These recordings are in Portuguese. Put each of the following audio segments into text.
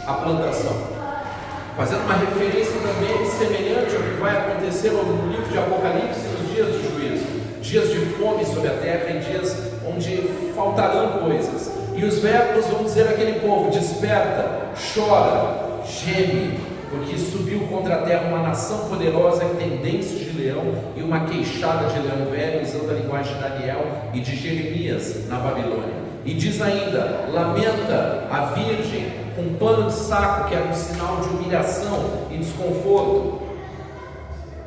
a plantação, fazendo uma referência também semelhante ao que vai acontecer no livro de Apocalipse nos dias do juízo, dias de fome sobre a terra e dias onde faltarão coisas. E os verbos vão dizer àquele povo: desperta, chora, geme, porque subiu contra a terra uma nação poderosa que tem dentes de leão e uma queixada de leão velho, usando a linguagem de Daniel e de Jeremias na Babilônia. E diz ainda: lamenta a virgem com pano de saco, que era um sinal de humilhação e desconforto,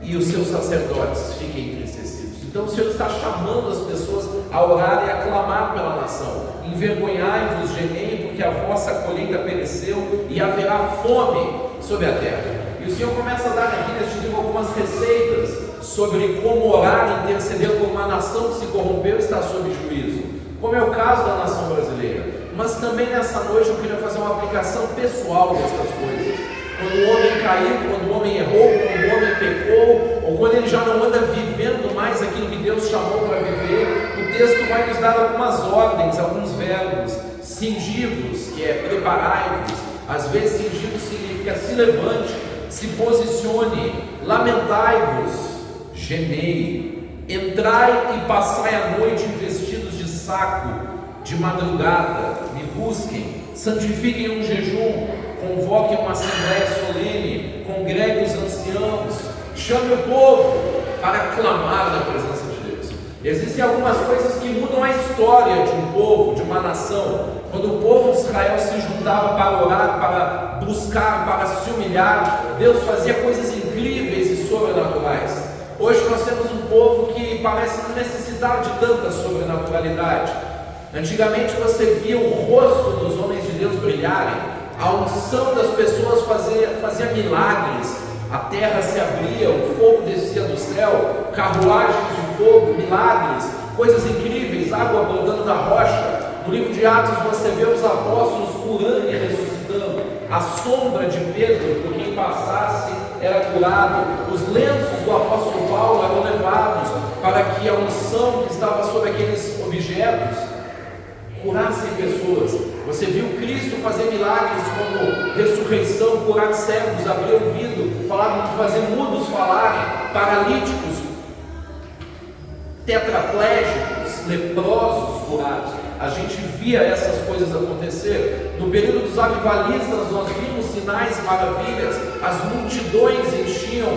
e os seus sacerdotes fiquem entristecidos. Então o Senhor está chamando as pessoas a orar e a clamar pela nação: envergonhai-vos, gemei, porque a vossa colheita pereceu e haverá fome sobre a terra. E o Senhor começa a dar aqui neste livro algumas receitas sobre como orar e interceder por uma nação que se corrompeu e está sob juízo, como é o caso da nação brasileira. Mas também nessa noite eu queria fazer uma aplicação pessoal destas coisas. Quando o homem caiu, quando o homem errou, quando o homem pecou, ou quando ele já não anda vivendo mais aquilo que Deus chamou para viver, o texto vai nos dar algumas ordens, alguns verbos. Cingivos, que é preparai-vos. Às vezes cingivos significa se levante, se posicione. Lamentai-vos, gemei. Entrai e passai a noite vestidos de saco, de madrugada, me busquem, santifiquem um jejum, convoquem uma assembléia solene, congreguem os anciãos, chame o povo para clamar na presença de Deus. Existem algumas coisas que mudam a história de um povo, de uma nação. Quando o povo de Israel se juntava para orar, para buscar, para se humilhar, Deus fazia coisas incríveis e sobrenaturais. Hoje nós temos um povo que parece não necessitar de tanta sobrenaturalidade. Antigamente você via o rosto dos homens de Deus brilharem, a unção das pessoas fazia milagres, a terra se abria, o fogo descia do céu, carruagens de fogo, milagres, coisas incríveis, água brotando da rocha. No livro de Atos você vê os apóstolos curando e ressuscitando, a sombra de Pedro, por quem passasse era curado. Os lenços do apóstolo Paulo eram levados para que a unção que estava sobre aqueles objetos curassem pessoas. Você viu Cristo fazer milagres como ressurreição, curar cegos, abrir ouvido, fazer mudos falarem, paralíticos, tetraplégicos, leprosos curados. A gente via essas coisas acontecer. No período dos avivalistas nós vimos sinais, maravilhas. As multidões enchiam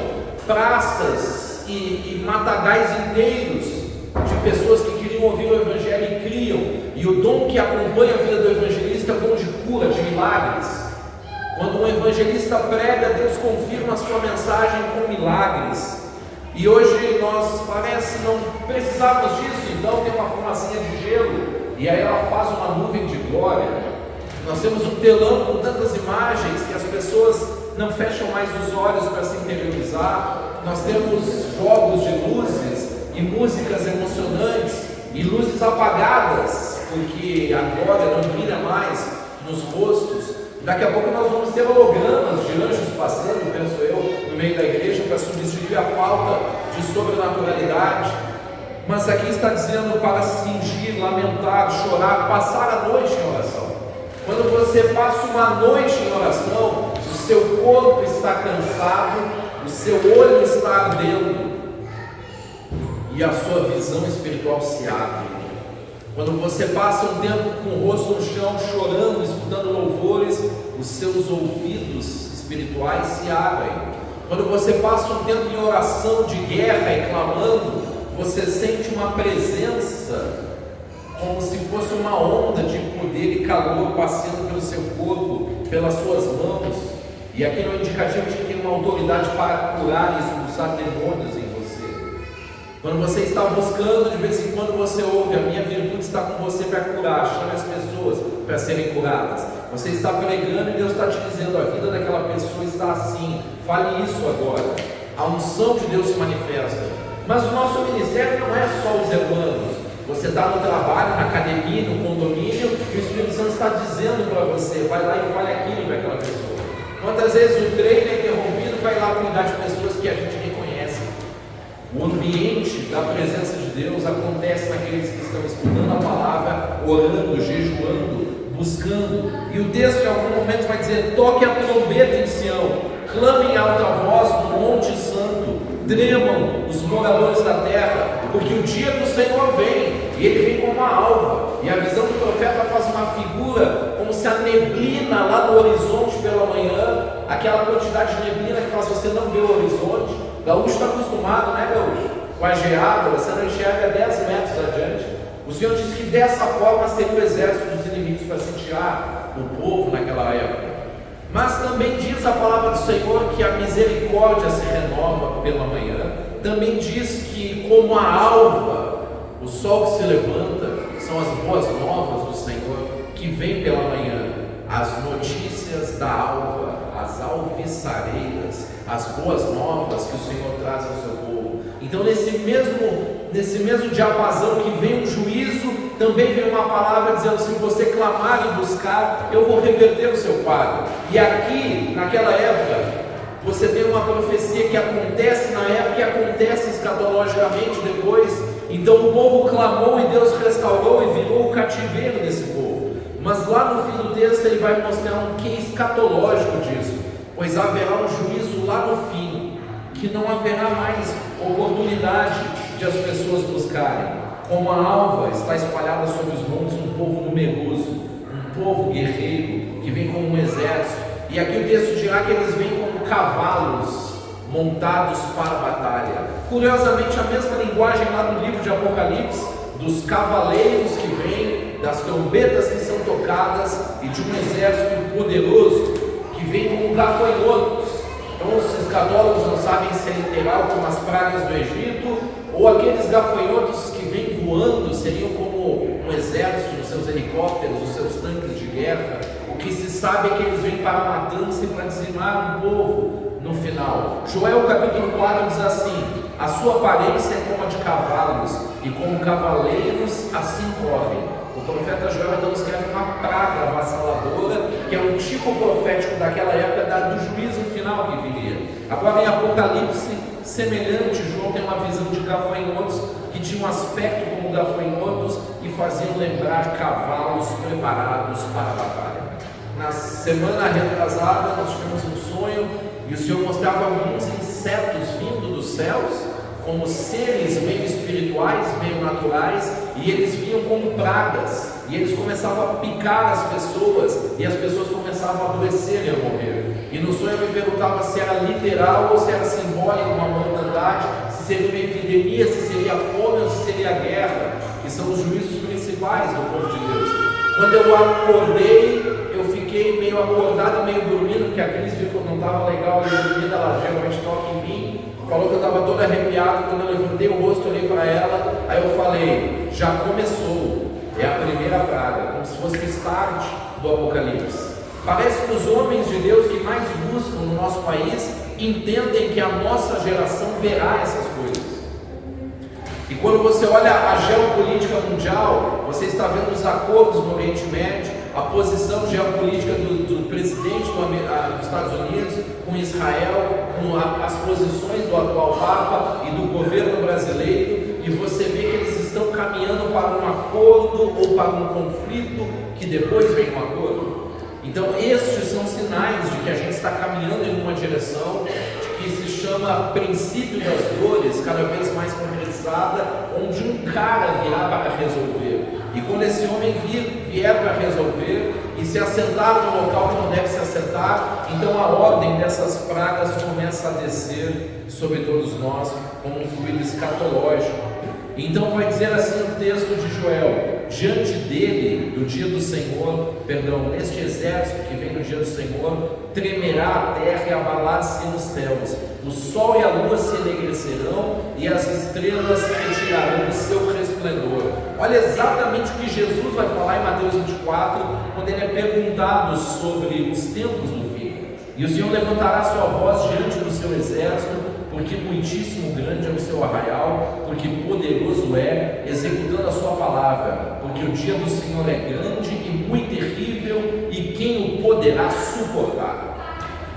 praças e matagais inteiros de pessoas que queriam ouvir o Evangelho e criam. E o dom que acompanha a vida do evangelista é o dom de cura, de milagres. Quando um evangelista prega, Deus confirma a sua mensagem com milagres. E hoje nós parece não precisarmos disso. Então tem uma fumacinha de gelo e aí ela faz uma nuvem de glória. Nós temos um telão com tantas imagens que as pessoas não fecham mais os olhos para se interiorizar. Nós temos jogos de luzes e músicas emocionantes e luzes apagadas, porque a glória não brilha mais nos rostos. Daqui a pouco nós vamos ter hologramas de anjos passando, penso eu, no meio da igreja para substituir a falta de sobrenaturalidade. Mas aqui está dizendo para cingir, lamentar, chorar, passar a noite em oração. Quando você passa uma noite em oração, o seu corpo está cansado, o seu olho está ardendo e a sua visão espiritual se abre. Quando você passa um tempo com o rosto no chão, chorando, escutando louvores, os seus ouvidos espirituais se abrem. Quando você passa um tempo em oração de guerra e clamando, você sente uma presença, como se fosse uma onda de poder e calor passando pelo seu corpo, pelas suas mãos. E aqui no indicativo de que tem uma autoridade para curar e expulsar demônios em você. Quando você está buscando, de vez em quando você ouve: a minha virtude está com você para curar. Chame as pessoas para serem curadas. Você está pregando e Deus está te dizendo: a vida daquela pessoa está assim, fale isso agora. A unção de Deus se manifesta. Mas o nosso ministério não é só os hermanos. Você está no trabalho, na academia, no condomínio, e o Espírito Santo está dizendo para você: vai lá e fale aquilo para aquela pessoa. Quantas vezes o treino é interrompido, vai lá cuidar de pessoas que a gente reconhece. O ambiente da presença de Deus acontece naqueles que estão estudando a palavra, orando, jejuando, buscando. E o texto em algum momento vai dizer: toque a trombeta em Sião, clame em alta voz no Monte Santo, tremam os moradores da terra, porque o dia do Senhor vem, e ele vem como uma alva. E a visão do profeta faz uma figura como se a neblina lá no horizonte pela manhã, aquela quantidade de neblina que faz você não ver o horizonte. O gaúcho está acostumado, né, gaúcho? Com a geada, você não enxerga 10 metros adiante. O Senhor disse que dessa forma seria o exército dos inimigos para sitiar o povo naquela época. Mas também diz a palavra do Senhor que a misericórdia se renova pela manhã. Também diz que, como a alva, o sol que se levanta, são as boas novas do Senhor que vem pela manhã. As notícias da alva, as alviçareiras, as boas novas que o Senhor traz ao seu povo. Então, nesse mesmo diapasão que vem um juízo, também vem uma palavra dizendo: se você clamar e buscar, eu vou reverter o seu quadro. E aqui, naquela época, você tem uma profecia que acontece na época e acontece escatologicamente depois. Então o povo clamou e Deus restaurou e virou o cativeiro desse povo. Mas lá no fim do texto ele vai mostrar um quê escatológico disso, pois haverá um juízo lá no fim, que não haverá mais oportunidade de as pessoas buscarem. Como a alva está espalhada sobre os montes, um povo numeroso, um povo guerreiro, que vem como um exército. E aqui o texto dirá que eles vêm como cavalos montados para a batalha. Curiosamente, a mesma linguagem lá no livro de Apocalipse, dos cavaleiros que vêm, das trombetas que são tocadas e de um exército poderoso que vem como gafanhotos. Então os escatólogos não sabem se é literal como as pragas do Egito, ou aqueles gafanhotos que vêm voando seriam como um exército nos seus helicópteros, nos seus tanques de guerra. O que se sabe é que eles vêm para a matança e para dizimar um povo no final. Joel capítulo 4 diz assim: a sua aparência é como a de cavalos, e como cavaleiros assim correm. O profeta Joel então escreve uma praga avassaladora, que é um tipo profético daquela época, do juízo final que viria. Agora em Apocalipse, semelhante, João tem uma visão de gafanhotos, que tinham um aspecto como gafanhotos e faziam lembrar cavalos preparados para a batalha. Na semana retrasada nós tivemos um sonho, e o Senhor mostrava alguns insetos vindo dos céus, como seres meio espirituais, meio naturais, e eles vinham como pragas, e eles começavam a picar as pessoas, e as pessoas começavam a adoecer e a morrer. E no sonho eu me perguntava se era literal ou se era simbólico, uma mortandade, se seria uma epidemia, se seria fome ou se seria guerra, que são os juízos principais do povo de Deus. Quando eu acordei, eu fiquei meio acordado, meio dormindo, porque a Cris viu que eu não estava legal, eu dormida, ela geralmente toca em mim, falou que eu estava todo arrepiado. Quando eu levantei o rosto, olhei para ela, aí eu falei: já começou, é a primeira praga, como se fosse o start do Apocalipse. Parece que os homens de Deus que mais buscam no nosso país entendem que a nossa geração verá essas coisas. E quando você olha a geopolítica mundial, você está vendo os acordos no Oriente Médio, a posição geopolítica do presidente dos Estados Unidos com Israel, com as posições do atual Papa e do governo brasileiro, e você vê que eles estão caminhando para um acordo ou para um conflito que depois vem um acordo. Então estes são sinais de que a gente está caminhando em uma direção que se chama princípio das dores, cada vez mais concretizada, onde um cara virá para resolver. E quando esse homem vier para resolver e se assentar no local que não deve se assentar, então a ordem dessas pragas começa a descer sobre todos nós como um fluido escatológico. Então vai dizer assim o texto de Joel: diante dele, do dia do Senhor, neste exército que vem no dia do Senhor, tremerá a terra e abalar-se os céus, o sol e a lua se enegrecerão e as estrelas retirarão o seu resplendor. Olha exatamente o que Jesus vai falar em Mateus 24, quando ele é perguntado sobre os tempos do fim. E o Senhor levantará sua voz diante do seu exército, porque muitíssimo grande é o seu arraial, porque poderoso é, executando a sua palavra, porque o dia do Senhor é grande e muito terrível, e quem o poderá suportar?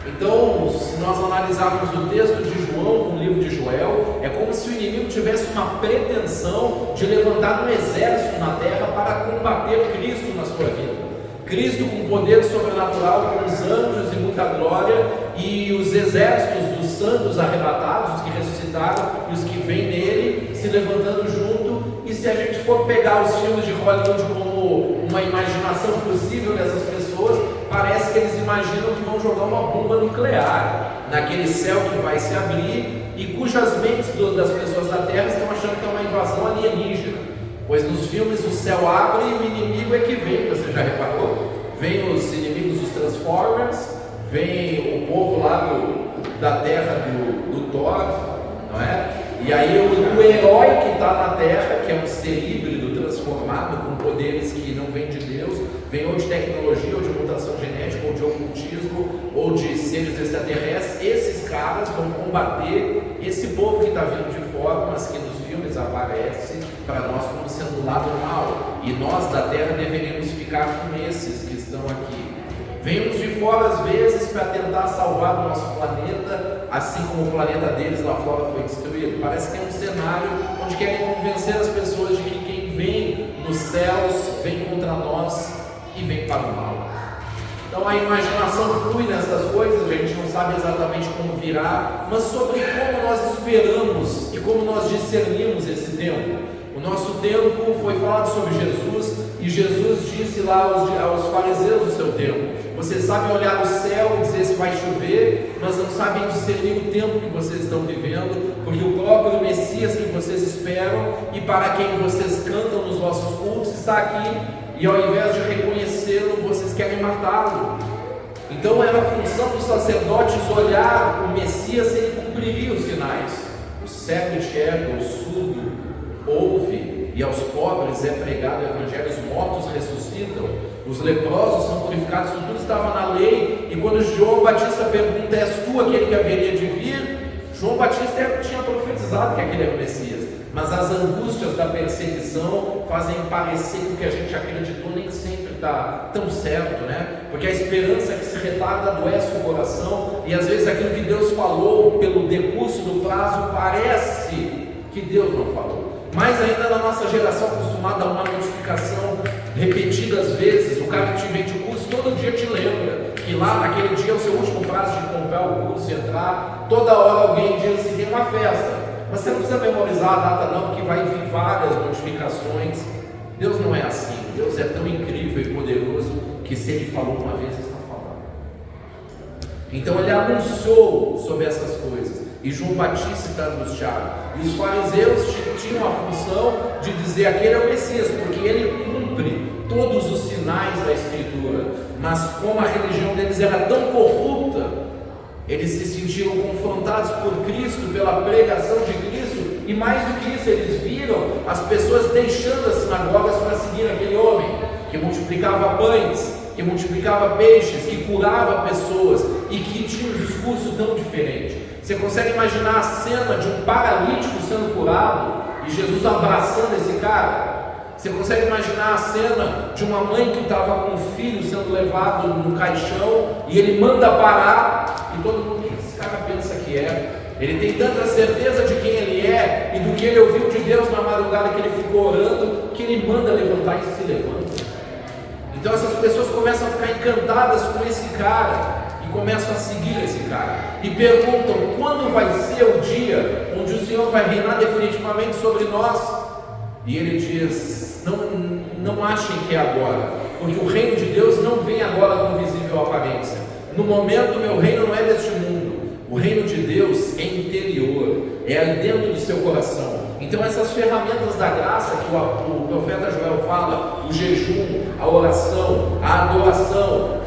Então, se nós analisarmos o texto de João com o livro de Joel, é como se o inimigo tivesse uma pretensão de levantar um exército na terra para combater Cristo na sua vida. Cristo com poder sobrenatural, com os anjos e muita glória, e os exércitos dos santos arrebatados, os que ressuscitaram e os que vêm nele, se levantando junto. E se a gente for pegar os filmes de Hollywood como uma imaginação possível dessas pessoas, parece que eles imaginam que vão jogar uma bomba nuclear naquele céu que vai se abrir, e cujas mentes das pessoas da Terra estão achando que é uma invasão alienígena, pois nos filmes o céu abre e o inimigo é que vem. Você já reparou? Vem os inimigos dos Transformers, vem o povo lá da Terra do Thor, não é? E aí o herói que está na Terra, que é um ser híbrido transformado com poderes que não vêm de Deus, vem ou de tecnologia, ou de mutação genética, ou de ocultismo, ou de seres extraterrestres. Esses caras vão combater esse povo que está vindo de fora, mas que nos filmes aparece para nós como sendo o lado mal, e nós da Terra deveríamos ficar com esses que estão aqui. Vêm uns de fora às vezes para tentar salvar o nosso planeta, assim como o planeta deles lá fora foi destruído. Parece que é um cenário onde querem convencer as pessoas de que quem vem dos céus vem contra nós e vem para o mal. Então a imaginação flui nessas coisas, a gente não sabe exatamente como virá, mas sobre como nós esperamos e como nós discernimos esse tempo. O nosso tempo foi falado sobre Jesus, e Jesus disse lá aos fariseus do seu tempo: vocês sabem olhar o céu e dizer se vai chover, mas não sabem discernir o tempo que vocês estão vivendo, porque o próprio Messias que vocês esperam e para quem vocês cantam nos vossos cultos está aqui, e ao invés de reconhecê-lo, vocês querem matá-lo. Então era a função dos sacerdotes olhar o Messias se ele cumpriria os sinais. O cego enxerga, o surdo ouve, e aos pobres é pregado o evangelho, os mortos ressuscitam, os leprosos são purificados. Tudo estava na lei. E quando João Batista pergunta: és tu aquele que haveria de vir? João Batista tinha profetizado que aquele era o Messias, mas as angústias da perseguição fazem parecer que o que a gente acreditou nem sempre está tão certo, né? Porque a esperança que se retarda adoece o coração, e às vezes aquilo que Deus falou pelo decurso do prazo parece que Deus não falou. Mais ainda na nossa geração acostumada a uma notificação repetidas vezes. O cara que te vende o curso todo dia te lembra que lá naquele dia é o seu último prazo de comprar o curso e entrar. Toda hora alguém diz assim: tem uma festa, mas você não precisa memorizar a data não, porque vai vir várias notificações. Deus não é assim. Deus é tão incrível e poderoso que se Ele falou uma vez, está falando. Então Ele anunciou sobre essas coisas, e João Batista está angustiado, e os fariseus tinham a função de dizer: aquele é o Messias, porque ele cumpre todos os sinais da Escritura. Mas como a religião deles era tão corrupta, eles se sentiram confrontados por Cristo, pela pregação de Cristo, e mais do que isso, eles viram as pessoas deixando as sinagogas para seguir aquele homem que multiplicava pães, que multiplicava peixes, que curava pessoas e que tinha um discurso tão diferente. Você consegue imaginar a cena de um paralítico sendo curado e Jesus abraçando esse cara? Você consegue imaginar a cena de uma mãe que estava com um filho sendo levado no caixão e ele manda parar, e todo mundo: o que esse cara pensa que é? Ele tem tanta certeza de quem ele é e do que ele ouviu de Deus na madrugada que ele ficou orando, que ele manda levantar e se levanta. Então essas pessoas começam a ficar encantadas com esse cara e começam a seguir esse cara e perguntam: quando vai ser o dia onde o Senhor vai reinar definitivamente sobre nós? E ele diz: não achem que é agora, porque o reino de Deus não vem agora com visível aparência. No momento, meu reino não é deste mundo. O reino de Deus é interior, é ali dentro do seu coração. Então essas ferramentas da graça que o profeta Joel fala, o jejum, a oração, a adoração,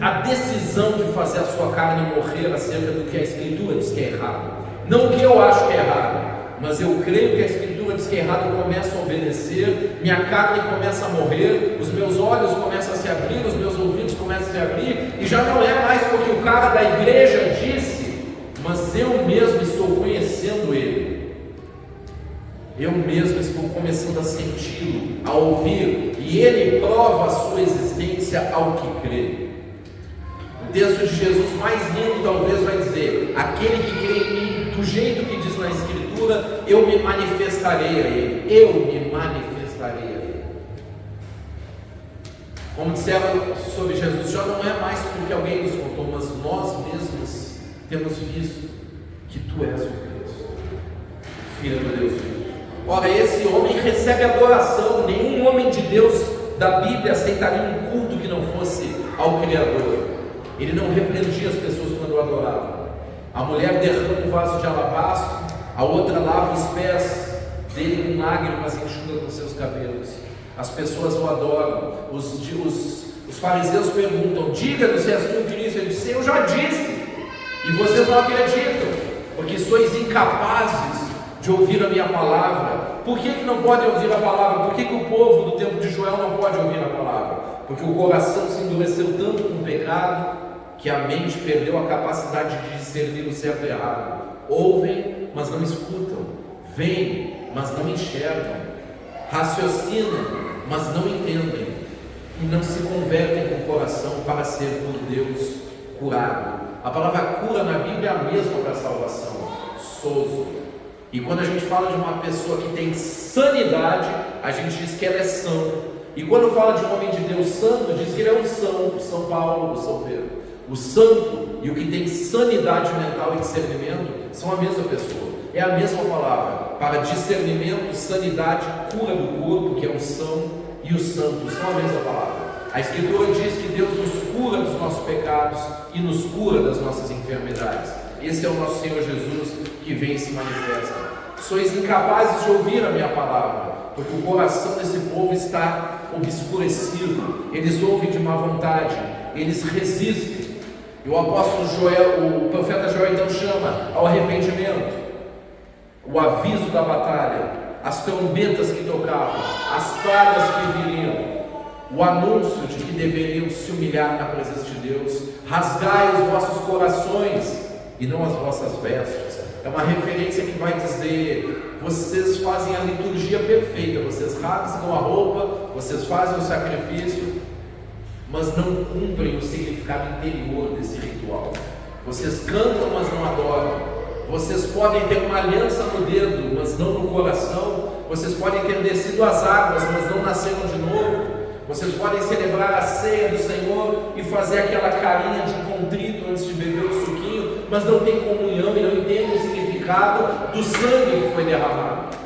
a decisão de fazer a sua carne morrer acerca do que a Escritura diz que é errado. Não o que eu acho que é errado, mas eu creio que a Escritura diz que é errado, eu começo a obedecer, minha carne começa a morrer, os meus olhos começam a se abrir, os meus ouvidos começam a se abrir, e já não é mais porque o cara da igreja disse, mas eu mesmo estou conhecendo ele, eu mesmo estou começando a senti-lo, a ouvir, e ele prova a sua existência ao que crê. O texto de Jesus mais lindo talvez vai dizer: aquele que crê em mim, do jeito que diz na Escritura, eu me manifestarei a ele, eu me manifestarei a ele. Como disseram sobre Jesus, já não é mais porque alguém nos contou, mas nós mesmos temos visto que tu és o Cristo, Filho do Deus vivo. Ora, esse homem recebe adoração. Nenhum homem de Deus da Bíblia aceitaria um culto que não fosse ao Criador. Ele não repreendia as pessoas quando o adoravam. A mulher derrama um vaso de alabastro, a outra lava os pés dele com lágrimas e enxuga com seus cabelos. As pessoas o adoram. Os fariseus perguntam: diga-nos se és tu o Cristo. Ele disse: eu já disse, e vocês não acreditam, porque sois incapazes de ouvir a minha palavra. Por que não podem ouvir a palavra? Por que o povo do tempo de Joel não pode ouvir a palavra? Porque o coração se endureceu tanto com o pecado, que a mente perdeu a capacidade de discernir o certo e o errado. Ouvem, mas não escutam. Veem, mas não enxergam. Raciocinam, mas não entendem. E não se convertem com o coração para ser por Deus curado. A palavra cura na Bíblia é a mesma para a salvação. Sozo. E quando a gente fala de uma pessoa que tem sanidade, a gente diz que ela é sã. E quando fala de um homem de Deus santo, diz que ele é um são, o São Paulo, o São Pedro. O santo e o que tem sanidade mental e discernimento são a mesma pessoa. É a mesma palavra. Para discernimento, sanidade, cura do corpo, que é o são, e o santo, são a mesma palavra. A Escritura diz que Deus nos cura dos nossos pecados e nos cura das nossas enfermidades. Esse é o nosso Senhor Jesus que vem e se manifesta. Sois incapazes de ouvir a minha palavra, porque o coração desse povo está obscurecido. Eles ouvem de má vontade, eles resistem. E o apóstolo Joel, o profeta Joel então chama ao arrependimento, o aviso da batalha, as trombetas que tocavam, as pragas que viriam, o anúncio de que deveriam se humilhar na presença de Deus. Rasgai os vossos corações e não as vossas vestes. É uma referência que vai dizer: vocês fazem a liturgia perfeita, vocês rasgam a roupa, vocês fazem o sacrifício, mas não cumprem o significado interior desse ritual. Vocês cantam, mas não adoram. Vocês podem ter uma aliança no dedo, mas não no coração. Vocês podem ter descido as águas, mas não nasceram de novo. Vocês podem celebrar a ceia do Senhor e fazer aquela carinha de contrito antes de beber o suquinho, mas não tem comunhão e não entende o significado do sangue que foi derramado.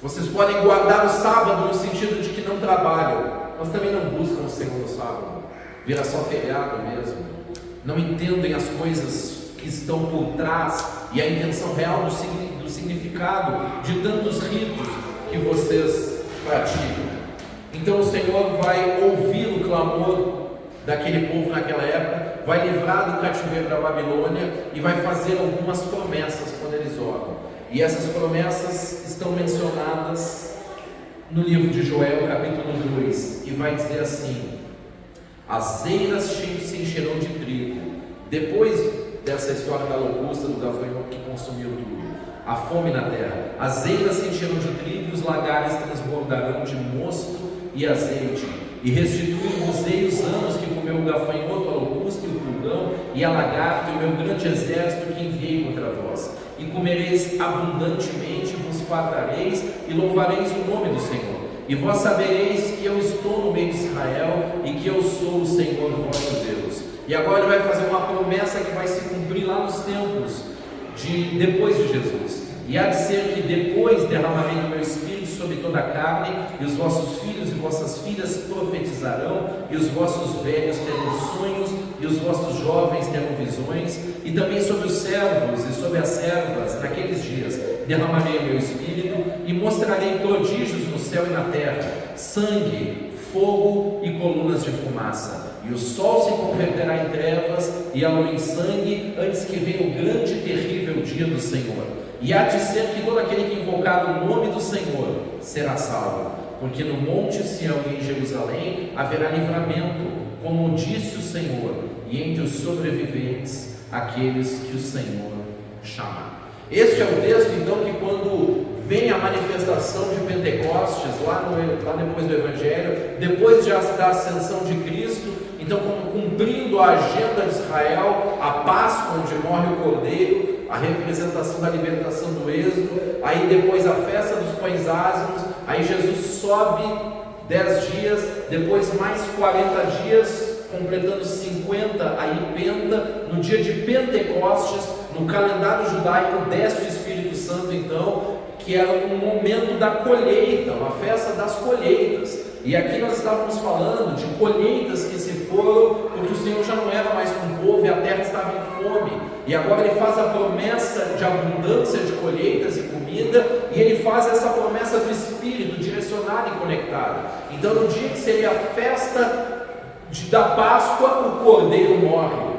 Vocês podem guardar o sábado no sentido de que não trabalham, mas também não buscam o Senhor no sábado. Vira só feriado mesmo. Não entendem as coisas que estão por trás e a intenção real do significado de tantos ritos que vocês praticam. Então o Senhor vai ouvir o clamor daquele povo naquela época, vai livrar do cativeiro da Babilônia e vai fazer algumas promessas quando eles oram. E essas promessas estão mencionadas no livro de Joel, capítulo 2, e vai dizer assim: as eiras se encherão de trigo. Depois dessa história da locusta, do gafanhoto que consumiu tudo, a fome na terra, as eiras se encherão de trigo e os lagares transbordarão de mosto e azeite. E restituir-vos-ei os anos que comeu o gafanhoto, a locusta e o pulgão e a lagarta e o meu grande exército que enviei contra vós. E comereis abundantemente, vos fartareis e louvareis o nome do Senhor. E vós sabereis que eu estou no meio de Israel e que eu sou o Senhor vosso Deus. E agora ele vai fazer uma promessa que vai se cumprir lá nos tempos depois de Jesus. E há de ser que depois derramarei do meu espírito sobre toda a carne, e os vossos filhos e vossas filhas profetizarão, e os vossos velhos terão sonhos, e os vossos jovens terão visões, e também sobre os servos e sobre as servas, naqueles dias, derramarei o meu espírito, e mostrarei prodígios no céu e na terra, sangue, fogo e colunas de fumaça. E o sol se converterá em trevas, e a lua em sangue, antes que venha o grande e terrível dia do Senhor. E há de ser que todo aquele que invocar o nome do Senhor será salvo, porque no monte Sião e em Jerusalém haverá livramento, como disse o Senhor, e entre os sobreviventes aqueles que o Senhor chamar. Este é o texto então que, quando vem a manifestação de Pentecostes, lá depois do Evangelho, depois da ascensão de Cristo, então cumprindo a agenda de Israel, a Páscoa onde morre o Cordeiro, a representação da libertação do êxodo, aí depois a festa dos pães ázimos, aí Jesus sobe 10 dias, depois mais 40 dias, completando 50, aí penta, no dia de Pentecostes, no calendário judaico, desce o Espírito Santo então, que era um momento da colheita, uma festa das colheitas. E aqui nós estávamos falando de colheitas que se foram, porque o Senhor já não era mais com o povo e a terra estava em fome. E agora Ele faz a promessa de abundância de colheitas e comida, e Ele faz essa promessa do Espírito, direcionada e conectada. Então no dia que seria a festa da Páscoa, o Cordeiro morre.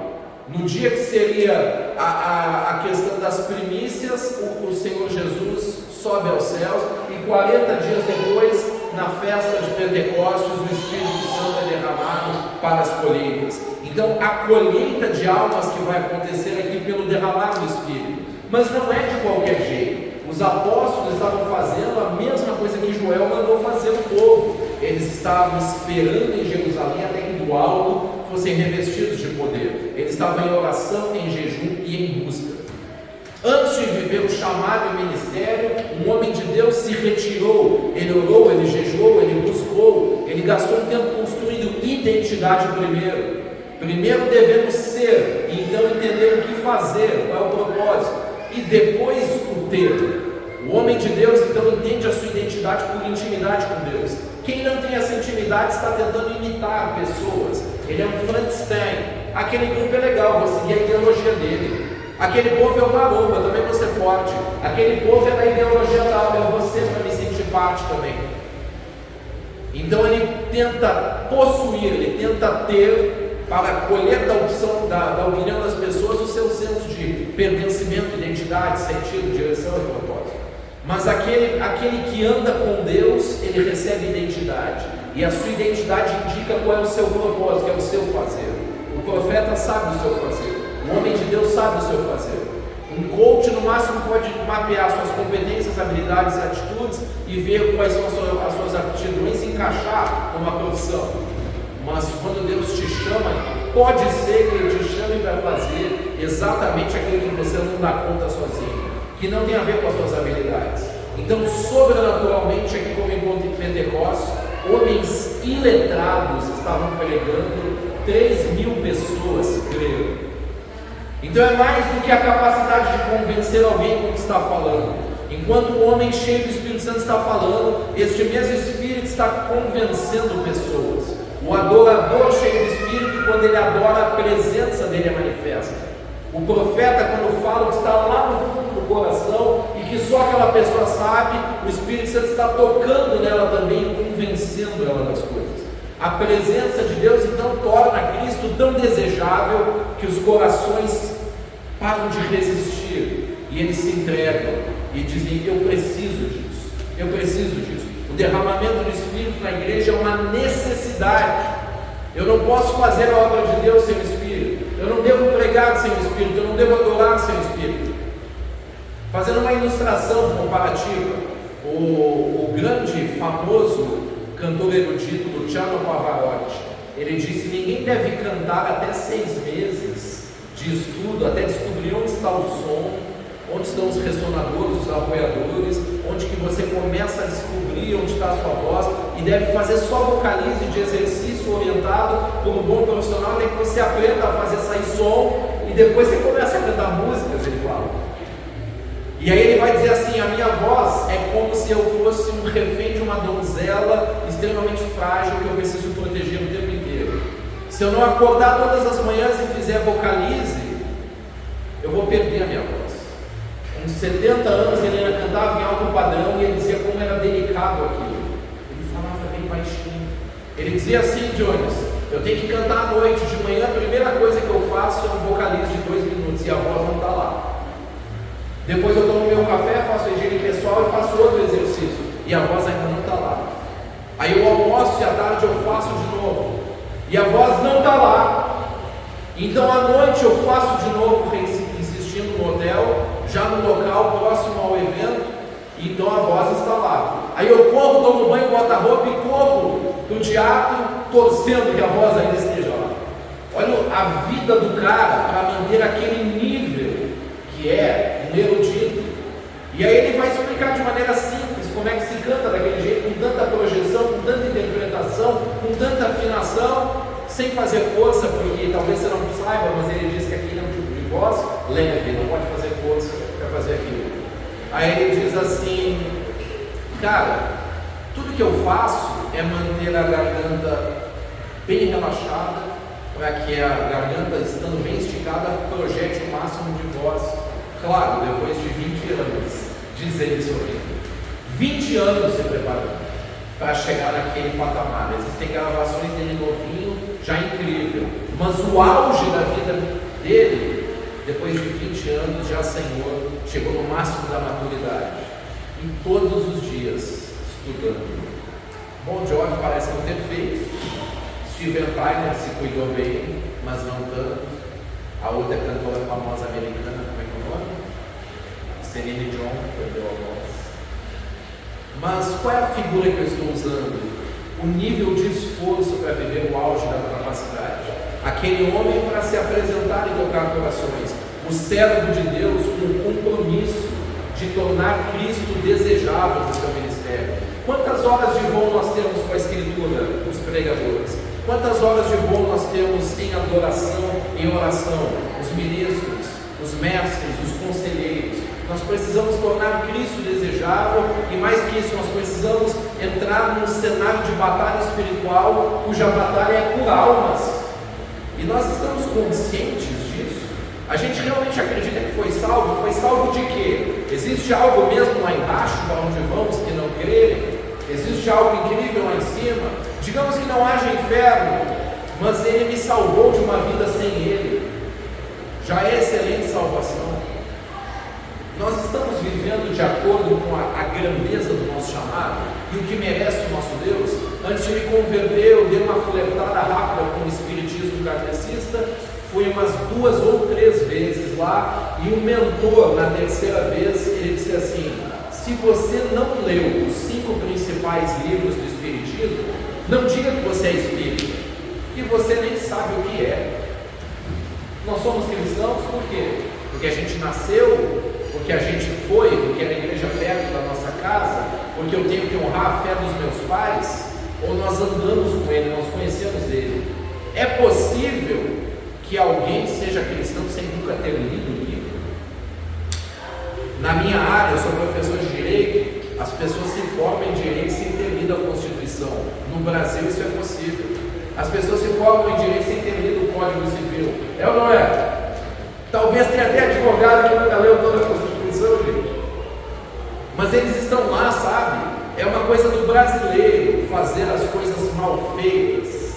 No dia que seria a questão das primícias, o Senhor Jesus sobe aos céus, e 40 dias depois, na festa de Pentecostes, o Espírito Santo é derramado para as colheitas. Então a colheita de almas que vai acontecer aqui pelo derramar do Espírito, mas não é de qualquer jeito. Os apóstolos estavam fazendo a mesma coisa que Joel mandou fazer o povo. Eles estavam esperando em Jerusalém até que do alto fossem revestidos de poder. Eles estavam em oração, em jejum e em busca. Antes de viver o chamado e o ministério, um homem de Deus se retirou. Ele orou, ele jejuou, ele buscou, ele gastou um tempo construindo identidade primeiro. Primeiro devemos ser, e então entender o que fazer, qual é o propósito, e depois o ter. O homem de Deus então entende a sua identidade por intimidade com Deus. Quem não tem essa intimidade está tentando imitar pessoas. Ele é um Frankenstein. Aquele grupo é legal, vou seguir a ideologia dele. Aquele povo é uma aroma, eu também vou ser forte. Aquele povo é da ideologia tal, eu vou ser para me sentir parte também. Então ele tenta possuir, ele tenta ter, para colher da opção, da opinião das pessoas, o seu senso de pertencimento, identidade, sentido, direção e propósito. Mas aquele que anda com Deus, ele recebe identidade. E a sua identidade indica qual é o seu propósito, que é o seu fazer. O profeta sabe o seu fazer. O homem de Deus sabe o seu fazer. Um coach no máximo pode mapear suas competências, habilidades e atitudes e ver quais são as suas aptidões e encaixar numa profissão. Mas quando Deus te chama, pode ser que Ele te chame para fazer exatamente aquilo que você não dá conta sozinho, que não tem a ver com as suas habilidades. Então, sobrenaturalmente, aqui como encontro em Pentecostes, homens iletrados estavam pregando, 3.000 pessoas creram. Então é mais do que a capacidade de convencer alguém com o que está falando. Enquanto o homem cheio do Espírito Santo está falando, este mesmo Espírito está convencendo pessoas. O adorador cheio do Espírito, quando ele adora, a presença dele é manifesta. O profeta, quando fala o que está lá no fundo do coração e que só aquela pessoa sabe, o Espírito Santo está tocando nela também, convencendo ela das coisas. A presença de Deus então torna Cristo tão desejável que os corações param de resistir e eles se entregam e dizem: eu preciso disso, eu preciso disso. O derramamento do Espírito na igreja é uma necessidade. Eu não posso fazer a obra de Deus sem o Espírito, eu não devo pregar sem o Espírito, eu não devo adorar sem o Espírito. Fazendo uma ilustração comparativa, o grande, famoso cantor erudito Luciano Pavarotti, ele disse: ninguém deve cantar até 6 meses de estudo, até descobrir onde está o som, onde estão os ressonadores, os apoiadores, onde que você começa a descobrir onde está a sua voz, e deve fazer só vocalize de exercício orientado por um bom profissional, até que você aprenda a fazer sair som, e depois você começa a cantar músicas, ele fala. E aí ele vai dizer assim: a minha voz é como se eu fosse um refém de uma donzela extremamente frágil que eu preciso proteger o tempo inteiro. Se eu não acordar todas as manhãs e fizer vocalize, eu vou perder a minha voz. Com 70 anos ele ainda cantava em alto padrão e ele dizia como era delicado aquilo. Ele falava bem baixinho. Ele dizia assim: Jones, eu tenho que cantar à noite, de manhã a primeira coisa que eu faço é um vocalize de 2 minutos e a voz não está lá. Depois eu tomo meu café, faço a higiene pessoal e faço outro exercício e a voz ainda não está lá. Aí eu almoço e à tarde eu faço de novo e a voz não está lá. Então à noite eu faço de novo, insistindo no hotel, já no local próximo ao evento, e então a voz está lá. Aí eu corro, tomo banho, boto a roupa e corro do teatro, torcendo que a voz ainda esteja lá. Olha a vida do cara para manter aquele nível que é um erudito. E aí ele vai explicar de maneira simples como é que se canta daquele jeito, com tanta projeção, com tanta interpretação, com tanta afinação, sem fazer força, porque talvez você não saiba, mas ele diz que aquele é um tipo de voz leve, não pode fazer força para fazer aquilo. Aí ele diz assim: cara, tudo que eu faço é manter a garganta bem relaxada, para que a garganta, estando bem esticada, projete o máximo de voz. Claro, depois de 20 anos, diz ele sorrindo, 20 anos se preparando para chegar naquele patamar. Existem gravações dele novinho, já incrível, mas o auge da vida dele, depois de 20 anos, já Senhor, chegou no máximo da maturidade, e todos os dias estudando. Bon Jovi parece não ter feito. Steven Tyler se cuidou bem, mas não tanto. A outra cantora famosa americana, como é que é o nome? Celine Dion, perdeu a voz. Mas qual é a figura que eu estou usando? O nível de esforço para viver o auge da capacidade. Aquele homem para se apresentar e tocar corações. O servo de Deus com o compromisso de tornar Cristo desejável no seu ministério. Quantas horas de voo nós temos com a Escritura, os pregadores? Quantas horas de voo nós temos em adoração, em oração? Os ministros, os mestres, os conselheiros. Nós precisamos tornar Cristo desejável, e mais que isso, nós precisamos entrar num cenário de batalha espiritual, cuja batalha é por almas. E nós estamos conscientes disso? A gente realmente acredita que foi salvo? Foi salvo de quê? Existe algo mesmo lá embaixo, para onde vamos, que não crerem? Existe algo incrível lá em cima? Digamos que não haja inferno, mas Ele me salvou de uma vida sem Ele. Já é excelente salvação. Nós estamos vivendo de acordo com a grandeza do nosso chamado e o que merece o nosso Deus. Antes de me converter, eu dei uma flertada rápida com o espiritismo kardecista. Fui umas 2 ou 3 vezes lá, e o mentor, na terceira vez, ele disse assim: se você não leu os 5 principais livros do espiritismo, não diga que você é espírita, que você nem sabe o que é. Nós somos cristãos por quê? Porque a gente nasceu, porque a gente foi, porque era a igreja perto da nossa casa, porque eu tenho que honrar a fé dos meus pais, ou nós andamos com Ele, nós conhecemos Ele. É possível que alguém seja cristão sem nunca ter lido o livro? Na minha área, eu sou professor de Direito, as pessoas se formam em Direito sem ter lido a Constituição. No Brasil isso é possível. As pessoas se formam em Direito sem ter lido o Código Civil. É ou não é? Talvez tenha até advogado que nunca leu toda a Constituição, gente. Mas eles estão lá, sabe? É uma coisa do brasileiro fazer as coisas mal feitas.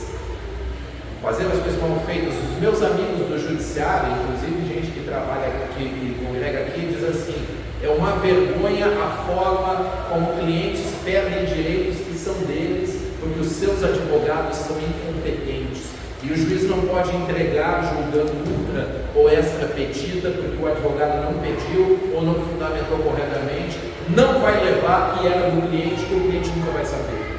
Fazer as coisas mal feitas. Os meus amigos do judiciário, inclusive gente que trabalha aqui, que congrega aqui, diz assim: é uma vergonha a forma como clientes perdem direitos que são deles, porque os seus advogados são incompetentes. E o juiz não pode entregar julgando ultra ou extra petita, porque o advogado não pediu ou não fundamentou corretamente, não vai levar e era do cliente, que o cliente nunca vai saber.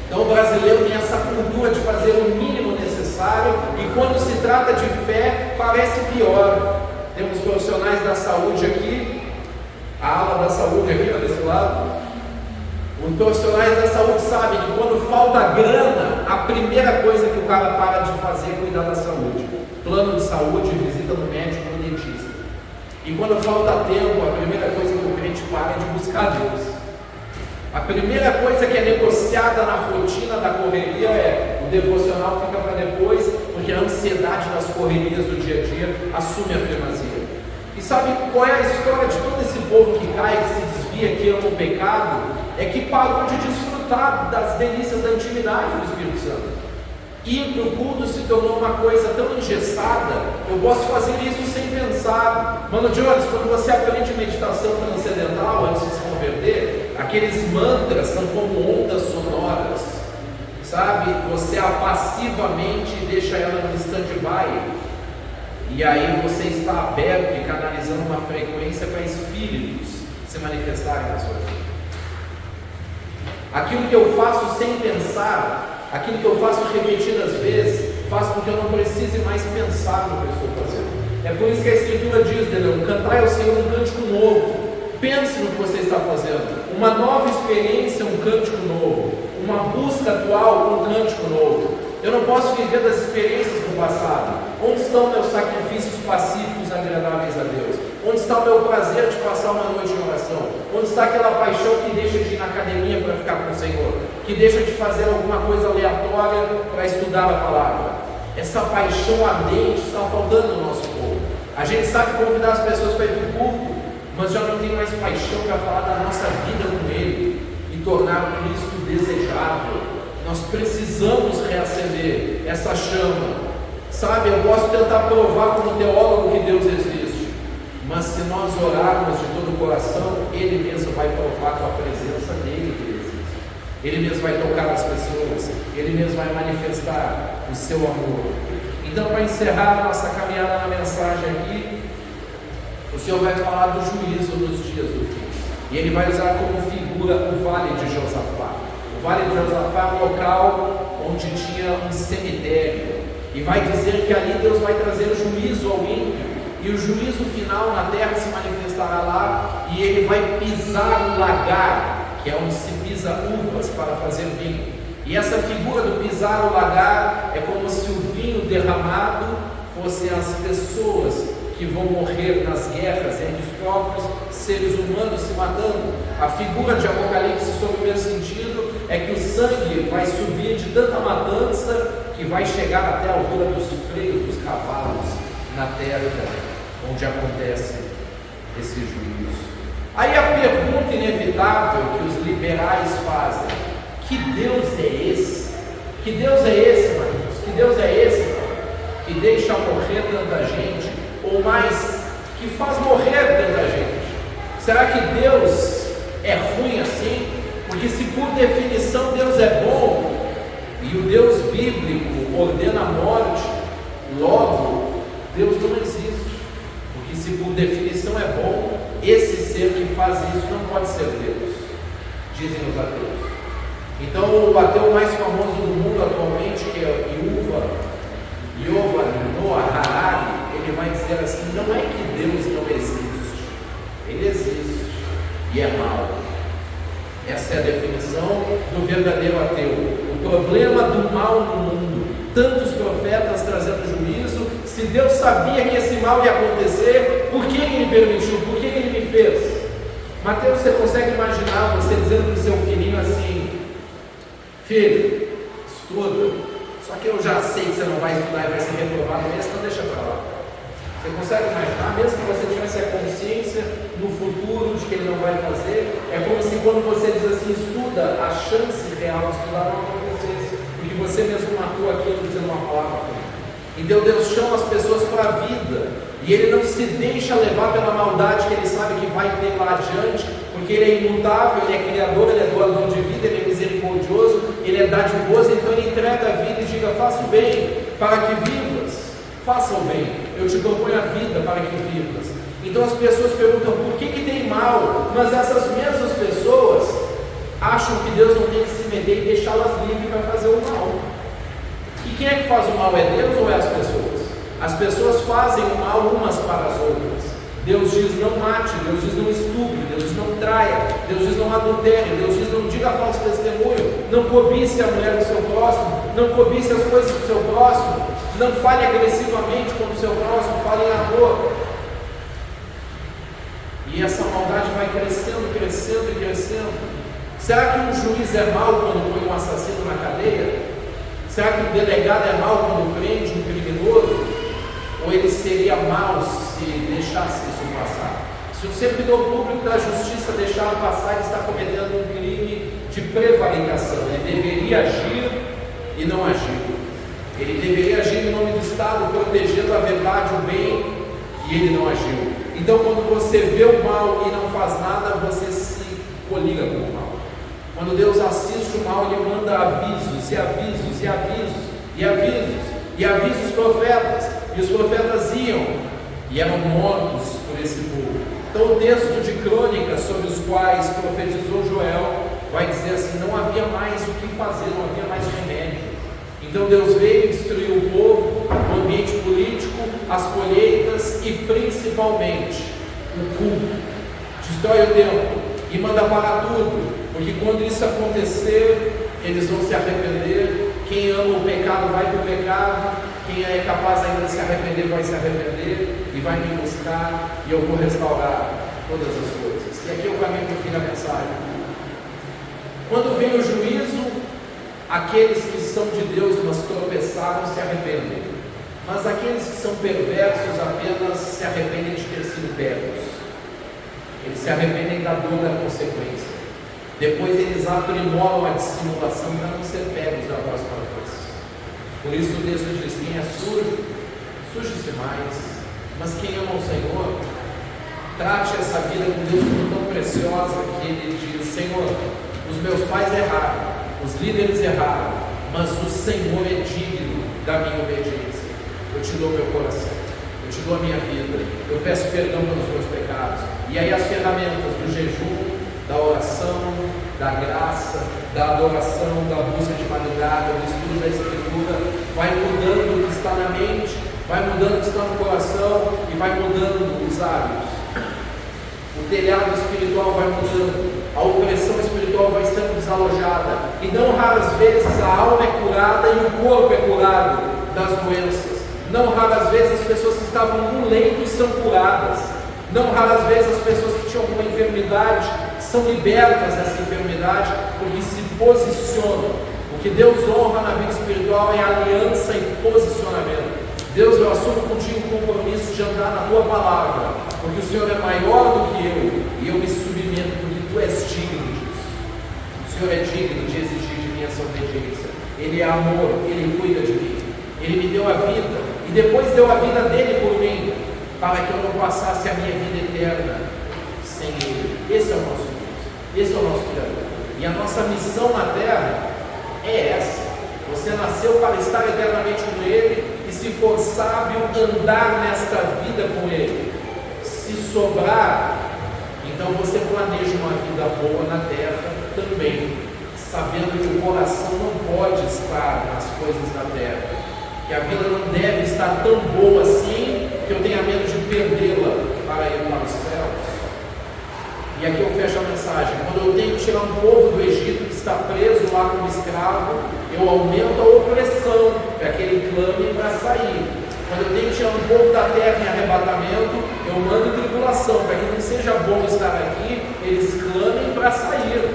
Então o brasileiro tem essa cultura de fazer o mínimo necessário, e quando se trata de fé, parece pior. Temos profissionais da saúde aqui, a ala da saúde aqui, ó, desse lado. Os profissionais da saúde sabem que quando falta grana, a primeira coisa que o cara para de fazer é cuidar da saúde. Plano de saúde, visita no médico, no dentista. E quando falta tempo, a primeira coisa que o crente para é de buscar Deus. A primeira coisa que é negociada na rotina da correria é: o devocional fica para depois, porque a ansiedade das correrias do dia a dia assume a primazia. E sabe qual é a história de todo esse povo que cai, que se desvia, que ama o pecado? É que parou de desfrutar das delícias da intimidade do Espírito Santo. Ir para o culto se tornou uma coisa tão engessada. Eu posso fazer isso sem pensar. Mano Jones, quando você aprende meditação transcendental antes de se converter, aqueles mantras são como ondas sonoras, sabe? Você passivamente deixa ela no stand-by, e aí você está aberto e canalizando uma frequência para espíritos se manifestarem na sua vida. Aquilo que eu faço sem pensar, aquilo que eu faço repetidas vezes, faz com que eu não precise mais pensar no que eu estou fazendo. É por isso que a Escritura diz, Deus, cantai ao Senhor um cântico novo, Pense no que você está fazendo. Uma nova experiência, um cântico novo. Uma busca atual, um cântico novo. Eu não posso viver das experiências do passado. Onde estão meus sacrifícios pacíficos agradáveis a Deus? Onde está o meu prazer de passar uma noite em oração? Onde está aquela paixão que deixa de ir na academia para ficar com o Senhor? Que deixa de fazer alguma coisa aleatória para estudar a palavra? Essa paixão ardente está faltando no nosso povo. A gente sabe convidar as pessoas para ir para o culto, mas já não tem mais paixão para falar da nossa vida com Ele e tornar o Cristo desejável. Nós precisamos reacender essa chama. Sabe, eu posso tentar provar como teólogo que Deus existe, mas se nós orarmos de todo o coração, Ele mesmo vai provar com a presença dEle que Ele existe. Ele mesmo vai tocar as pessoas, Ele mesmo vai manifestar o seu amor. Então, para encerrar a nossa caminhada na mensagem aqui, o Senhor vai falar do juízo nos dias do fim. E Ele vai usar como figura o Vale de Josafá. O Vale de Josafá é um local onde tinha um cemitério. E vai dizer que ali Deus vai trazer juízo ao ímpio. E o juízo final na terra se manifestará lá. E Ele vai pisar o lagar, que é onde se pisa uvas para fazer vinho. E essa figura do pisar o lagar é como se o vinho derramado fossem as pessoas que vão morrer nas guerras entre os próprios seres humanos se matando. A figura de Apocalipse, sob o mesmo sentido, é que o sangue vai subir de tanta matança que vai chegar até a altura dos freios dos cavalos na terra onde acontece esse juízo. Aí a pergunta inevitável que os liberais fazem: que Deus é esse? Que Deus é esse, Marcos? Que Deus é esse que deixa morrer tanta gente? Ou mais, que faz morrer tanta gente? Será que Deus é ruim assim? Porque se por definição Deus é bom, e o Deus bíblico ordena a morte, logo Deus não existe. Porque se por definição é bom, esse ser que faz isso não pode ser Deus, dizem os ateus. Então o ateu mais famoso do mundo atualmente, que é Yuval Noah Harari, ele vai dizer assim: não é que Deus não existe, Ele existe e é mau. Essa é a definição do verdadeiro ateu. O problema do mal no mundo, tantos profetas trazendo juízo. Se Deus sabia que esse mal ia acontecer, por que Ele permitiu? Por que Ele me fez? Mateus, você consegue imaginar você dizendo para o seu filhinho assim: filho, estuda, só que eu já sei que você não vai estudar e vai ser reprovado mesmo, então deixa para lá. Você consegue imaginar, mesmo que você tivesse a consciência no futuro de que ele não vai fazer? É como se quando você diz assim, estuda, a chance real de estudar não acontecesse, porque você mesmo matou aquilo dizendo uma palavra. Então Deus chama as pessoas para a vida, e Ele não se deixa levar pela maldade que Ele sabe que vai ter lá adiante, porque Ele é imutável, Ele é criador, Ele é doador de vida, Ele é misericordioso, Ele é dadivoso. Então Ele entrega a vida e diga: faça o bem para que vivas. Faça o bem, eu te proponho a vida para que vivas. Então as pessoas perguntam: por que tem mal? Mas essas mesmas pessoas acham que Deus não tem que se meter e deixá-las livres para fazer o mal. E quem é que faz o mal? É Deus ou é as pessoas? As pessoas fazem o mal umas para as outras. Deus diz: não mate, Deus diz: não estupre, Deus diz: não traia, Deus diz: não adultere, Deus diz: não diga falso testemunho, não cobice a mulher do seu próximo, não cobice as coisas do seu próximo, não fale agressivamente com o seu próximo, fale em amor. E essa maldade vai crescendo, crescendo e crescendo. Será que um juiz é mau quando põe um assassino na cadeia? Será que o delegado é mau quando prende um criminoso? Ou ele seria mau se deixasse isso passar? Se o servidor público da justiça deixar passar, ele está cometendo um crime de prevaricação. Ele deveria agir e não agiu. Ele deveria agir em nome do Estado, protegendo a verdade, o bem, e ele não agiu. Então, quando você vê o mal e não faz nada, você se coliga com o mal. Quando Deus assiste o mal, Ele manda avisos, e avisos, e avisos, e avisos, e avisa os profetas, e os profetas iam, e eram mortos por esse povo. Então o texto de Crônicas, sobre os quais profetizou Joel, vai dizer assim: não havia mais o que fazer, não havia mais remédio. Então Deus veio e destruiu o povo, o ambiente político, as colheitas e principalmente o culto. destrói o templo e manda parar tudo, porque quando isso acontecer, eles vão se arrepender. Quem ama o pecado vai para o pecado, quem é capaz ainda de se arrepender vai se arrepender e vai me buscar, e eu vou restaurar todas as coisas. E aqui é o caminho para o fim da mensagem. Quando vem o juízo, aqueles que são de Deus, mas tropeçaram, se arrependem, mas aqueles que são perversos apenas se arrependem de ter sido pegos. Eles se arrependem da dor da consequência. Depois eles aprimoram a dissimulação para não ser pegos da próxima vez. Por isso o texto diz: quem é sujo, suje-se mais. Mas quem ama o Senhor, trate essa vida com Deus como tão preciosa que ele diz: Senhor, os meus pais erraram, os líderes erraram, mas o Senhor é digno da minha obediência. Eu te dou meu coração, eu te dou a minha vida, eu peço perdão pelos meus pecados. E aí as ferramentas do jejum, da oração, da graça, da adoração, da busca de madrugada, do estudo da Escritura, vai mudando o que está na mente, vai mudando o que está no coração e vai mudando os hábitos. O telhado espiritual vai mudando, a opressão espiritual vai sendo desalojada, e não raras vezes a alma é curada e o corpo é curado das doenças. Não raras vezes as pessoas que estavam no leito são curadas. Não raras vezes as pessoas que tinham alguma enfermidade são libertas dessa enfermidade, porque se posicionam. O que Deus honra na vida espiritual é aliança e posicionamento. Deus, eu assumo contigo o compromisso de andar na tua palavra, porque o Senhor é maior do que eu, e eu me submeto, porque tu és digno disso. O Senhor é digno de exigir de mim essa obediência. Ele é amor, Ele cuida de mim, Ele me deu a vida, e depois deu a vida dele por mim, para que eu não passasse a minha vida eterna sem Ele. Esse é o nosso Deus, esse é o nosso Criador, e a nossa missão na terra é essa. Você nasceu para estar eternamente com Ele, e se for sábio, andar nesta vida com Ele. Se sobrar, então você planeja uma vida boa na terra também, sabendo que o coração não pode estar nas coisas da terra, que a vida não deve estar tão boa assim, que eu tenha medo de perdê-la para ir para os céus. E aqui eu fecho a mensagem: quando eu tenho que tirar um povo do Egito que está preso lá como escravo, eu aumento a opressão para que ele clame para sair. Quando eu tenho que tirar um povo da terra em arrebatamento, eu mando tribulação para que não seja bom estar aqui, eles clamem para sair.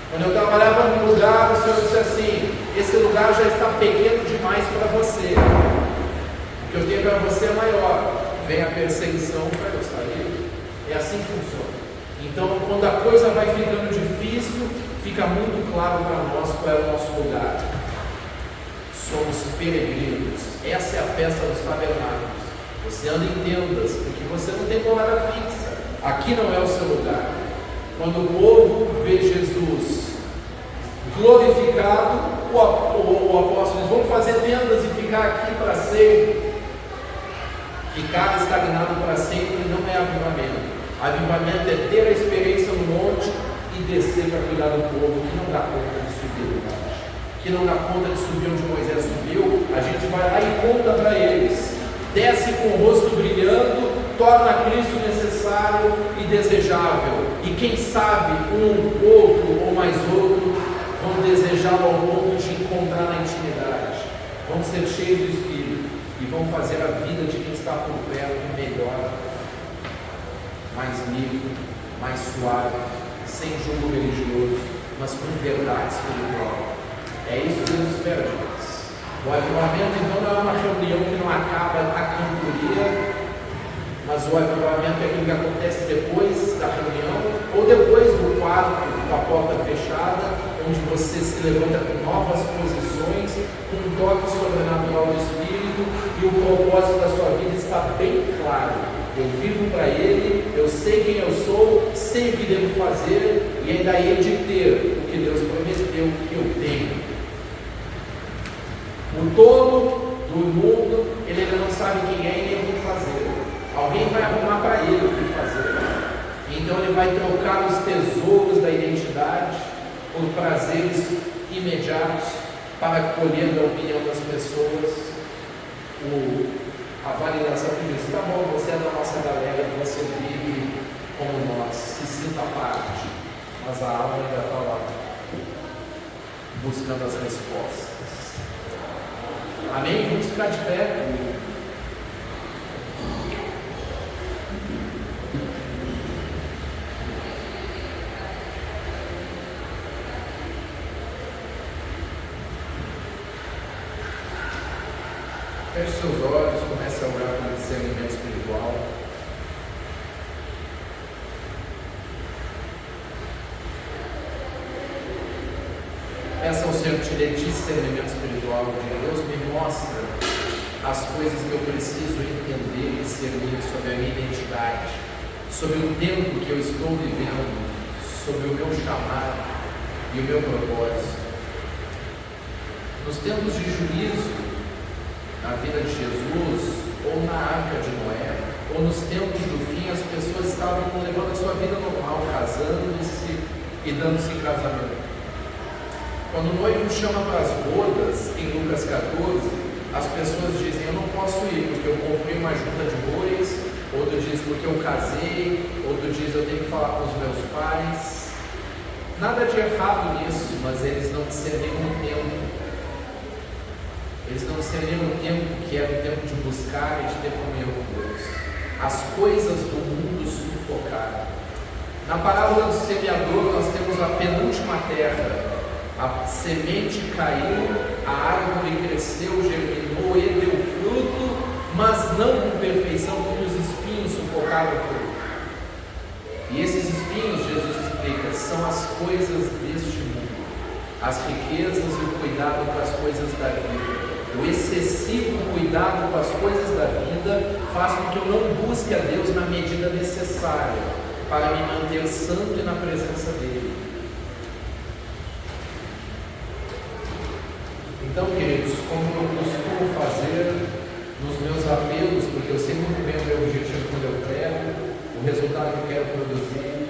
Quando eu trabalhava num lugar, o Senhor disse assim: esse lugar já está pequeno demais para você, o que eu tenho para você é maior. Vem a perseguição para eu sair. É assim que funciona. Então, quando a coisa vai ficando difícil, fica muito claro para nós qual é o nosso lugar. Somos peregrinos. Essa é a festa dos tabernáculos. Você anda em tendas, porque você não tem morada fixa. Aqui não é o seu lugar. Quando o povo vê Jesus glorificado, o apóstolo diz: vamos fazer tendas e ficar aqui para sempre. Ficar estagnado para sempre não é avivamento. Avivamento é ter a experiência no monte e descer para cuidar do povo que não dá conta de subir no monte, que não dá conta de subir onde Moisés subiu. A gente vai lá e conta para eles, desce com o rosto brilhando, torna Cristo necessário e desejável, e quem sabe um, outro ou mais outro vão desejá-lo ao ponto de encontrar na intimidade, vão ser cheios do Espírito e vão fazer a vida de quem está por perto melhor, mais livre, mais suave, sem julgo religioso, mas com verdade espiritual. É isso que Deus espera de nós. O avivamento então não é uma reunião que não acaba a cantoria, mas o avivamento é aquilo que acontece depois da reunião, ou depois do quarto, com a porta fechada, onde você se levanta com novas posições, com um toque sobrenatural do Espírito, e o propósito da sua vida está bem claro. Eu vivo para Ele, eu sei quem eu sou, sei o que devo fazer, e ainda hei de ter o que Deus prometeu que eu tenho. O tolo do mundo, ele ainda não sabe quem é e nem o que fazer. Alguém vai arrumar para ele o que fazer. Então ele vai trocar os tesouros da identidade por prazeres imediatos para colher da opinião das pessoas a validação que diz: tá bom, você é da nossa galera, você vive como nós, se sinta parte, mas a alma ainda está lá, buscando as respostas. Amém? Vamos ficar de pé. Feche seus olhos, comece a orar com discernimento espiritual. Peça ao Senhor que te dê discernimento espiritual. Deus me mostra as coisas que eu preciso entender e discernir sobre a minha identidade, sobre o tempo que eu estou vivendo, sobre o meu chamado e o meu propósito. Nos tempos de juízo, na vida de Jesus, ou na arca de Noé, ou nos tempos do fim, as pessoas estavam levando a sua vida normal, casando-se e dando-se em casamento. Quando o noivo chama para as bodas, em Lucas 14, as pessoas dizem: eu não posso ir porque eu comprei uma junta de bois, outro diz porque eu casei, outro diz eu tenho que falar com os meus pais. Nada de errado nisso, mas eles não discerniram o tempo. Eles não discerniram o tempo que era o tempo de buscar e de ter comunhão com Deus. As coisas do mundo sufocaram. Na parábola do semeador, nós temos a penúltima terra. A semente caiu, a árvore cresceu, germinou e deu fruto, mas não com perfeição, porque os espinhos sufocaram o fruto. E esses espinhos, Jesus explica, são as coisas deste mundo, as riquezas e o cuidado com as coisas da vida. O excessivo cuidado com as coisas da vida faz com que eu não busque a Deus na medida necessária para me manter santo e na presença dEle. Então, queridos, como eu costumo fazer nos meus apelos, porque eu sei muito bem o meu objetivo quando eu prego, o resultado que eu quero produzir,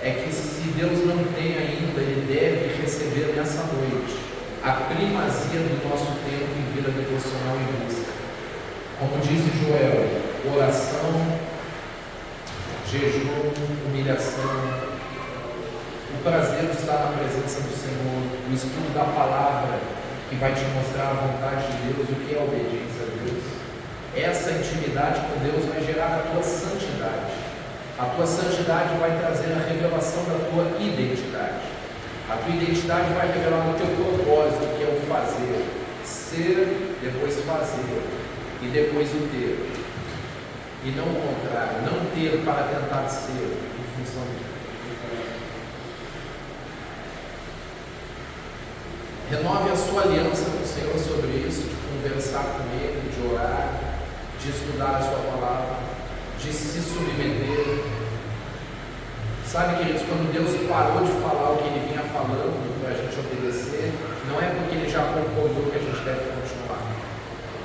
é que se Deus não tem ainda, Ele deve receber nessa noite a primazia do nosso tempo em vida devocional e busca. Como disse Joel, oração, jejum, humilhação, o prazer de estar na presença do Senhor, o estudo da palavra, que vai te mostrar a vontade de Deus, o que é a obediência a Deus. Essa intimidade com Deus vai gerar a tua santidade. A tua santidade vai trazer a revelação da tua identidade. A tua identidade vai revelar o teu propósito, que é o fazer. Ser, depois fazer, e depois o ter. E não o contrário, não ter para tentar ser em função de Deus. Renove a sua aliança com o Senhor sobre isso, de conversar com Ele, de orar, de estudar a sua palavra, de se submeter. Sabe, queridos, quando Deus parou de falar o que Ele vinha falando para a gente obedecer, não é porque Ele já concordou que a gente deve continuar,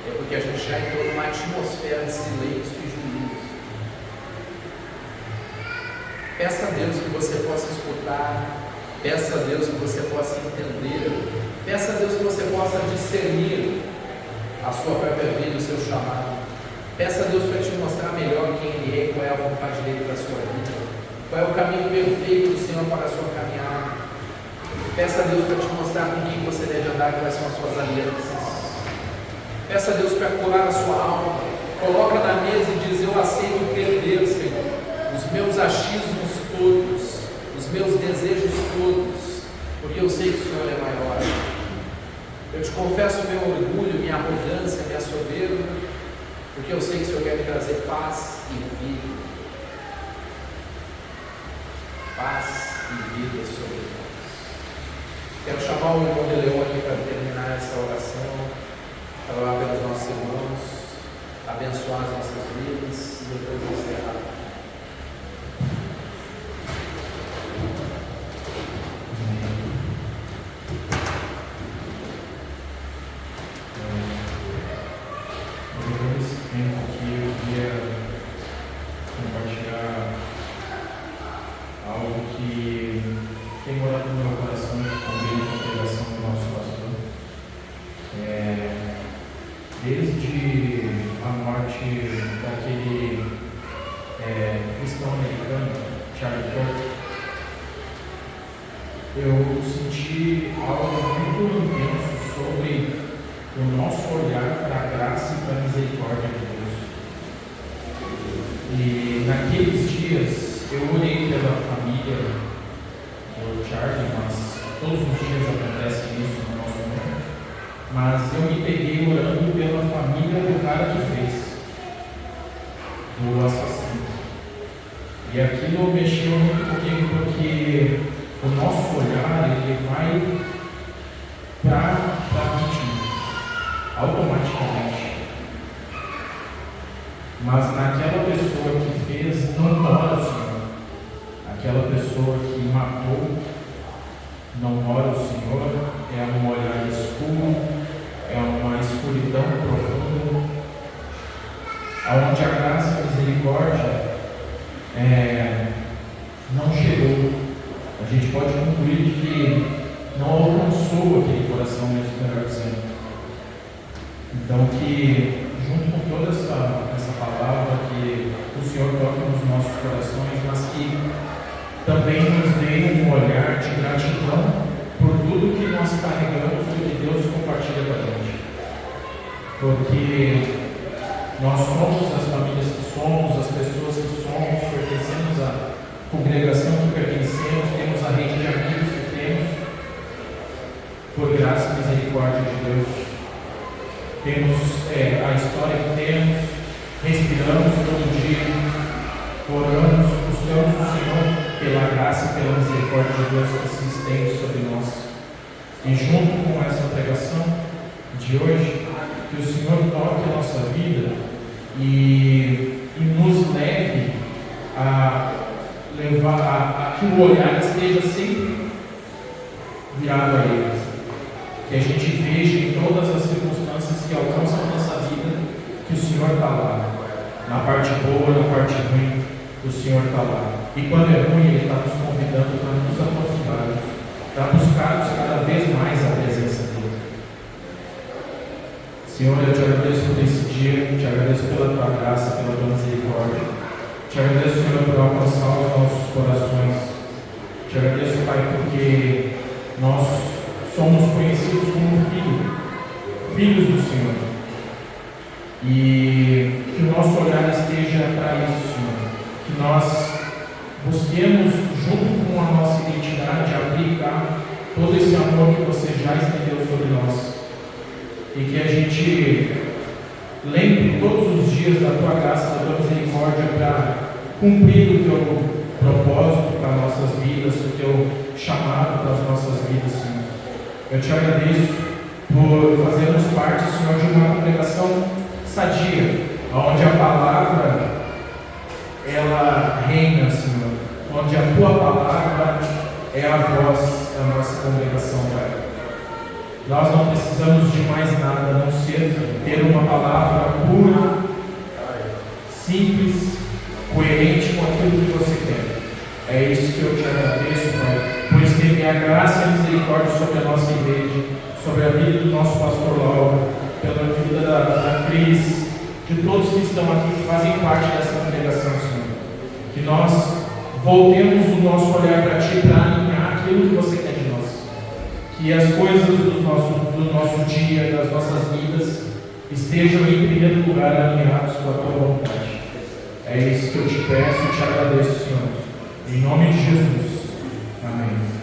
é porque a gente já entrou numa atmosfera de silêncio e juízo. Peça a Deus que você possa escutar, peça a Deus que você possa entender, peça a Deus que você possa discernir a sua própria vida, o seu chamado. Peça a Deus para te mostrar melhor quem Ele é, qual é a vontade dEle para a sua vida, qual é o caminho perfeito do Senhor para a sua caminhada. Peça a Deus para te mostrar com quem você deve andar, quais são as suas alianças. Peça a Deus para curar a sua alma. Coloca na mesa e diz: eu aceito perder, Senhor, os meus achismos todos, os meus desejos todos, porque eu sei que o Senhor é maior. Eu te confesso o meu orgulho, minha arrogância, minha soberba, porque eu sei que o Senhor quer me trazer paz e vida. Paz e vida sobre nós. Quero chamar o irmão de Leão aqui para terminar essa oração, para orar pelos nossos irmãos, abençoar as nossas vidas e depois encerrar. cristão americano, Charlie Kirk, eu senti algo muito intenso sobre o nosso olhar para a graça e para a misericórdia de Deus. E naqueles dias eu orei pela família do Charlie, mas todos os dias acontece isso no nosso mundo. Mas eu me peguei orando pela família do cara que fez, do assassino. E aquilo mexeu muito comigo porque o nosso olhar ele vai para a vítima automaticamente. Mas naquela pessoa que fez não mora o Senhor. Aquela pessoa que matou não mora o Senhor. É um olhar escuro, é uma escuridão profunda, onde a graça e a misericórdia não chegou. A gente pode concluir que não alcançou aquele coração, mesmo melhor dizendo. Então que, junto com toda essa palavra, que o Senhor toque nos nossos corações, mas que também nos dê um olhar de gratidão por tudo que nós carregamos e que Deus compartilha com a gente. Porque nós somos as famílias que somos, as pessoas que somos, pertencemos à congregação que pertencemos, temos a rede de amigos que temos, por graça e misericórdia de Deus. Temos a história que temos, respiramos todo dia, oramos, buscamos o Senhor pela graça e pela misericórdia de Deus que se estende sobre nós. E junto com essa pregação de hoje, que o Senhor toque a nossa vida e nos leve a levar a que o olhar esteja sempre virado a Ele. Que a gente veja em todas as circunstâncias que alcançam a nossa vida que o Senhor está lá. Na parte boa, na parte ruim, o Senhor está lá. E quando é ruim, Ele está nos convidando para nos aprofundarmos, para buscarmos cada vez mais a presença dEle. Senhor, eu te agradeço por esse dia, te agradeço pela tua graça, pela tua misericórdia. Te agradeço, Senhor, por alcançar os nossos corações. Te agradeço, Pai, porque nós somos conhecidos como filhos do Senhor. E que o nosso olhar esteja para isso, Senhor. Que nós busquemos, junto com a nossa identidade, aplicar todo esse amor que você já estendeu sobre nós. E que a gente lembre todos os dias da tua graça, da tua misericórdia para cumprir o teu propósito para nossas vidas, o teu chamado para as nossas vidas, Senhor. Eu te agradeço por fazermos parte, Senhor, de uma congregação sadia, onde a palavra ela reina, Senhor, onde a tua palavra é a voz da nossa congregação, Pai. Nós não precisamos de mais nada a não ser ter uma palavra pura, simples, coerente com aquilo que você quer. É isso que eu te agradeço, Pai, por estender a graça e a misericórdia sobre a nossa igreja, sobre a vida do nosso pastor Laura, pela vida da Cris, de todos que estão aqui, que fazem parte dessa congregação, Senhor. Que nós voltemos o nosso olhar para Ti, para alinhar aquilo que você quer de nós. Que as coisas do nosso dia, das nossas vidas, estejam em primeiro lugar alinhados com a Tua vontade. É isso que eu te peço e te agradeço, Senhor. Em nome de Jesus. Amém.